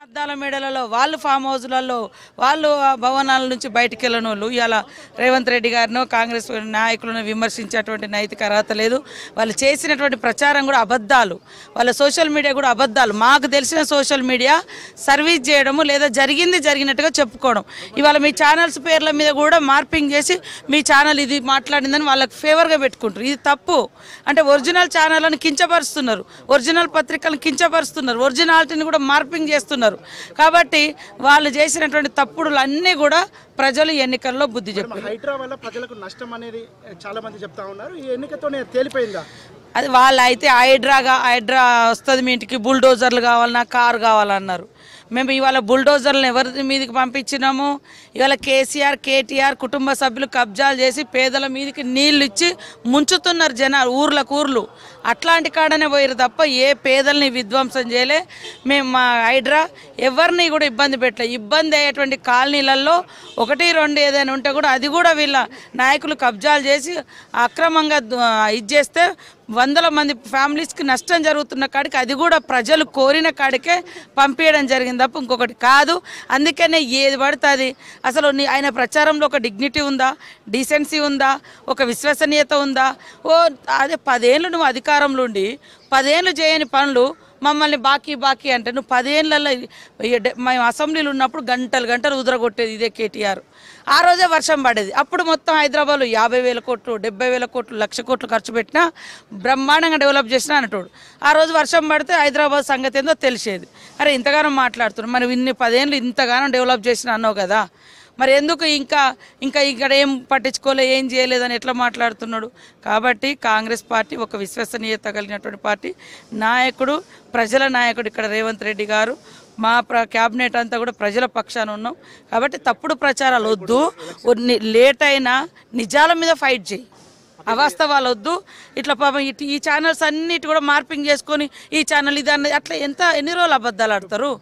అద్దాల మేడలలో వాళ్ళు ఫామ్ హౌస్లలో వాళ్ళు భవనాల నుంచి బయటికి వెళ్ళిన వాళ్ళు ఇలా రేవంత్ రెడ్డి గారినో కాంగ్రెస్ నాయకులను విమర్శించేటువంటి నైతిక అర్హత లేదు. వాళ్ళు చేసినటువంటి ప్రచారం కూడా అబద్ధాలు, వాళ్ళ సోషల్ మీడియా కూడా అబద్ధాలు. మాకు తెలిసిన సోషల్ మీడియా సర్వీస్ చేయడము లేదా జరిగినట్టుగా చెప్పుకోవడం. ఇవాళ మీ ఛానల్స్ పేర్ల మీద కూడా మార్పింగ్ చేసి మీ ఛానల్ ఇది మాట్లాడిందని వాళ్ళకి ఫేవర్గా పెట్టుకుంటారు. ఇది తప్పు. అంటే ఒరిజినల్ ఛానళ్ళను కించపరుస్తున్నారు, ఒరిజినల్ పత్రికలను కించపరుస్తున్నారు, ఒరిజినాలిటీని కూడా మార్పింగ్ చేస్తున్నారు. కాబట్టి వాళ్ళు చేసినటువంటి తప్పుడులు అన్నీ కూడా ప్రజలు ఎన్నికల్లో బుద్ధి చెప్పారు. హైడ్రా వల్ల ప్రజలకు నష్టం అనేది చాలా మంది చెప్తా ఉన్నారు. ఈ ఎన్నికతోనే తేలిపోయిందా? అది వాళ్ళు అయితే హైడ్రా వస్తుంది మీ ఇంటికి, బుల్డోజర్లు కావాలన్నా కారు కావాలన్నారు. మేము ఇవాళ బుల్డోజర్లను ఎవరి మీదకి పంపించినాము? ఇవాళ కేటీఆర్ కుటుంబ సభ్యులు కబ్జాలు చేసి పేదల మీదకి నీళ్ళు ఇచ్చి ముంచుతున్నారు జనాలు, ఊర్లు. అట్లాంటి కాడనే పోయారు తప్ప ఏ పేదల్ని విధ్వంసం చేయలే. మేము మా హైడ్రా ఎవరిని కూడా ఇబ్బంది పెట్టలే. ఇబ్బంది అయ్యేటువంటి కాలనీలలో 1-2 ఏదైనా ఉంటే కూడా అది కూడా వీళ్ళ నాయకులు కబ్జాలు చేసి అక్రమంగా ఇది చేస్తే 100 మంది ఫ్యామిలీస్కి నష్టం జరుగుతున్న కాడికి అది కూడా ప్రజలు కోరిన కాడికే పంపించడం జరిగింది తప్ప ఇంకొకటి కాదు. అందుకనే ఏది పడుతుంది. అసలు ఆయన ప్రచారంలో ఒక డిగ్నిటీ ఉందా, డీసెన్సీ ఉందా, ఒక విశ్వసనీయత ఉందా? అదే 10 ఏళ్ళు నువ్వు అధికారంలో ఉండి 10 ఏళ్ళు చేయని పనులు మమ్మల్ని బాకీ అంటే నువ్వు 10 ఏళ్ళల్లో మేము అసెంబ్లీలో ఉన్నప్పుడు గంటలు ఉదరగొట్టేది ఇదే కేటీఆర్. ఆ రోజే వర్షం పడేది. అప్పుడు మొత్తం హైదరాబాద్లో 50,000 కోట్లు 70,000 కోట్లు 1,00,000 కోట్లు ఖర్చు పెట్టినా బ్రహ్మాండంగా డెవలప్ చేసినా అంటాడు. ఆ రోజు వర్షం పడితే హైదరాబాద్ సంగతి ఏందో తెలిసేది. అరే ఇంతగానో మాట్లాడుతున్నాడు, మరి ఇన్ని 10 ఏళ్ళు ఇంతగానో డెవలప్ చేసినా అన్నావు కదా, మరి ఎందుకు ఇంకా ఇక్కడ ఏం పట్టించుకోలే, ఏం చేయలేదని ఎట్లా మాట్లాడుతున్నాడు? కాబట్టి కాంగ్రెస్ పార్టీ ఒక విశ్వసనీయత కలిగినటువంటి పార్టీ, నాయకుడు ప్రజల నాయకుడు ఇక్కడ రేవంత్ రెడ్డి గారు. మా క్యాబినెట్ అంతా కూడా ప్రజల పక్షాన ఉన్నాం. కాబట్టి తప్పుడు ప్రచారాలు వద్దు, లేట్ అయినా నిజాల మీద ఫైట్ చేయి, అవాస్తవాలు వద్దు. ఇట్లా పాపం ఈ ఛానల్స్ అన్నిటి కూడా మార్పింగ్ చేసుకొని ఈ ఛానల్ ఇది అన్నది అట్లా ఎన్ని రోజులు అబద్ధాలు ఆడతారు?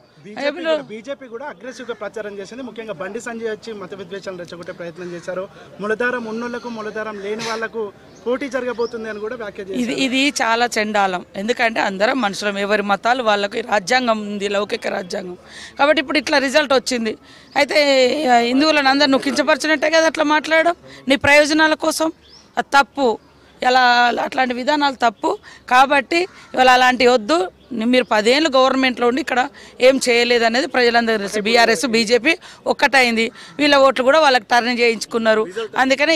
బీజేపీ కూడా అగ్రెసివ్ గా ప్రచారం చేసింది. ముఖ్యంగా బండి సంజయ్ వచ్చి మత విద్వేషాలు రెచ్చగొట్టే ప్రయత్నం చేశారు. మూలధారం ఉన్నోళ్లకు మూలధారం లేని వాళ్లకు పోటీ జరగబోతుంది అని కూడా వ్యాఖ్య చేశారు. ఇది చాలా చండాలం. ఎందుకంటే అందరం మనుషులం, ఎవరి మతాలు వాళ్ళకి రాజ్యాంగం ఉంది, లౌకిక రాజ్యాంగం. కాబట్టి ఇప్పుడు ఇట్లా రిజల్ట్ వచ్చింది. అయితే హిందువులను అందరూ నువ్వు కించపరిచినట్టే కదా అట్లా మాట్లాడడం, నీ ప్రయోజనాల కోసం. అది తప్పు. ఇలా అట్లాంటి విధానాలు తప్పు. కాబట్టి ఇవాళ అలాంటి వద్దు. మీరు 10 ఏళ్ళు గవర్నమెంట్లో ఉండి ఇక్కడ ఏం చేయలేదు అనేది ప్రజలందరూ తెలుసు. బీఆర్ఎస్ బీజేపీ ఒక్కటైంది. వీళ్ళ ఓట్లు కూడా వాళ్ళకి టర్న్ చేయించుకున్నారు. అందుకనే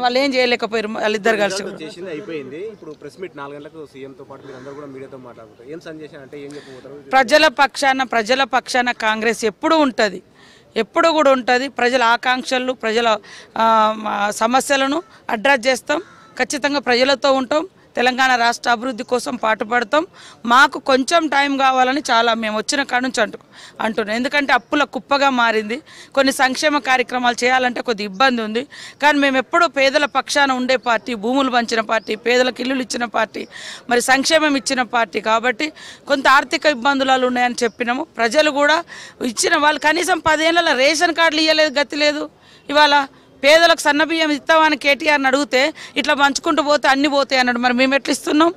వాళ్ళు ఏం చేయలేకపోయారు వాళ్ళిద్దరు కలిసి. ప్రజల పక్షాన కాంగ్రెస్ ఎప్పుడు ఉంటుంది, ఎప్పుడు కూడా ఉంటుంది. ప్రజల ఆకాంక్షలు, ప్రజల సమస్యలను అడ్రస్ చేస్తాం. ఖచ్చితంగా ప్రజలతో ఉంటాం. తెలంగాణ రాష్ట్ర అభివృద్ధి కోసం పాటుపడతాం. మాకు కొంచెం టైం కావాలని చాలా మేము వచ్చిన కాడ నుంచి అంటున్నాం. ఎందుకంటే అప్పుల కుప్పగా మారింది. కొన్ని సంక్షేమ కార్యక్రమాలు చేయాలంటే కొద్ది ఇబ్బంది ఉంది. కానీ మేము ఎప్పుడూ పేదల పక్షాన ఉండే పార్టీ, భూములు పంచిన పార్టీ, పేదలకు ఇల్లులు ఇచ్చిన పార్టీ, మరి సంక్షేమం ఇచ్చిన పార్టీ. కాబట్టి కొంత ఆర్థిక ఇబ్బందులు ఉన్నాయని చెప్పినాము. ప్రజలు కూడా ఇచ్చిన వాళ్ళు కనీసం 10 ఏళ్ళలో రేషన్ కార్డులు ఇవ్వలేదు, గతి లేదు. ఇవాళ పేదలకు సన్నబియ్యం ఇస్తామని కేటీఆర్ని అడిగితే ఇట్లా పంచుకుంటూ పోతే అన్ని పోతాయి అన్నాడు. మరి మేము ఎట్లా ఇస్తున్నాం?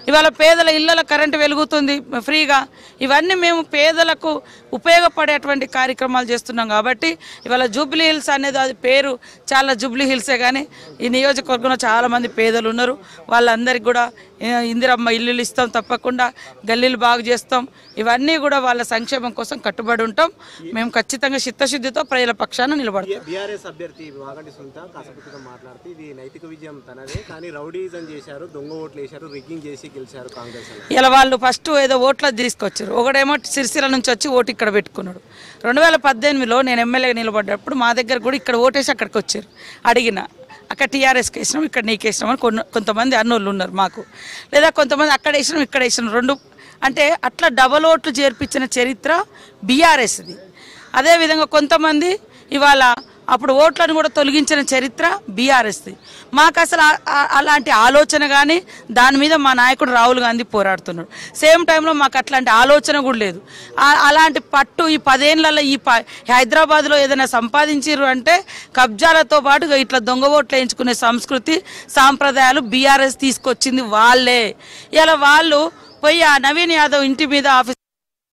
ఇవాళ పేదల ఇళ్లలో కరెంటు వెలుగుతుంది ఫ్రీగా. ఇవన్నీ మేము పేదలకు ఉపయోగపడేటువంటి కార్యక్రమాలు చేస్తున్నాం. కాబట్టి ఇవాళ జూబ్లీ హిల్స్ అనేది అది పేరు చాలా జూబ్లీ హిల్సే, కానీ ఈ నియోజకవర్గంలో చాలామంది పేదలు ఉన్నారు. వాళ్ళందరికీ కూడా ఇందిరమ్మ ఇల్లులు ఇస్తాం, తప్పకుండా గల్లీలు బాగు చేస్తాం. ఇవన్నీ కూడా వాళ్ళ సంక్షేమం కోసం కట్టుబడి ఉంటాం. మేము ఖచ్చితంగా చిత్తశుద్ధితో ప్రజల పక్షాన నిలబడతాం. బీఆర్ఎస్ అభ్యర్థి వాగంటి సునీత కాసేపటిగా మాట్లాడుతూ ఇది నైతిక విజయం తనదే, కానీ రౌడీజం చేశారు, దొంగ ఓట్లు వేశారు, రిగ్గింగ్ చేసి గెలిచారు కాంగ్రెస్. ఇలా వాళ్ళు ఫస్ట్ ఏదో ఓట్ల తీసుకొచ్చారు. ఒకడేమో సిరిసిల్ల నుంచి వచ్చి ఓటు ఇక్కడ పెట్టుకున్నాడు. 2018లో నేను ఎమ్మెల్యేగా నిలబడ్డప్పుడు మా దగ్గర కూడా ఇక్కడ ఓటేసి అక్కడికి వచ్చారు. అడిగిన అక్కడ టీఆర్ఎస్కి వేసినాం, ఇక్కడ నీకు వేసినాం అని కొంతమంది అన్నోళ్ళు ఉన్నారు మాకు. లేదా కొంతమంది అక్కడ వేసినాం, ఇక్కడ వేసినాం, రెండు. అంటే అట్లా డబల్ ఓట్లు చేర్పించిన చరిత్ర బీఆర్ఎస్ది. అదేవిధంగా కొంతమంది ఇవాళ అప్పుడు ఓట్లను కూడా తొలగించిన చరిత్ర బీఆర్ఎస్ది. మాకు అసలు అలాంటి ఆలోచన కానీ దాని మీద మా నాయకుడు రాహుల్ గాంధీ పోరాడుతున్నాడు. సేమ్ టైంలో మాకు అట్లాంటి ఆలోచన కూడా లేదు. అలాంటి పట్టు ఈ 10 ఏళ్లలో ఈ హైదరాబాద్లో ఏదైనా సంపాదించారు అంటే కబ్జాలతో పాటు ఇట్లా దొంగ ఓట్లు వేయించుకునే సంస్కృతి సాంప్రదాయాలు బీఆర్ఎస్ తీసుకొచ్చింది వాళ్ళే. ఇలా వాళ్ళు పోయి ఆ నవీన్ యాదవ్ ఇంటి మీద ఆఫీస్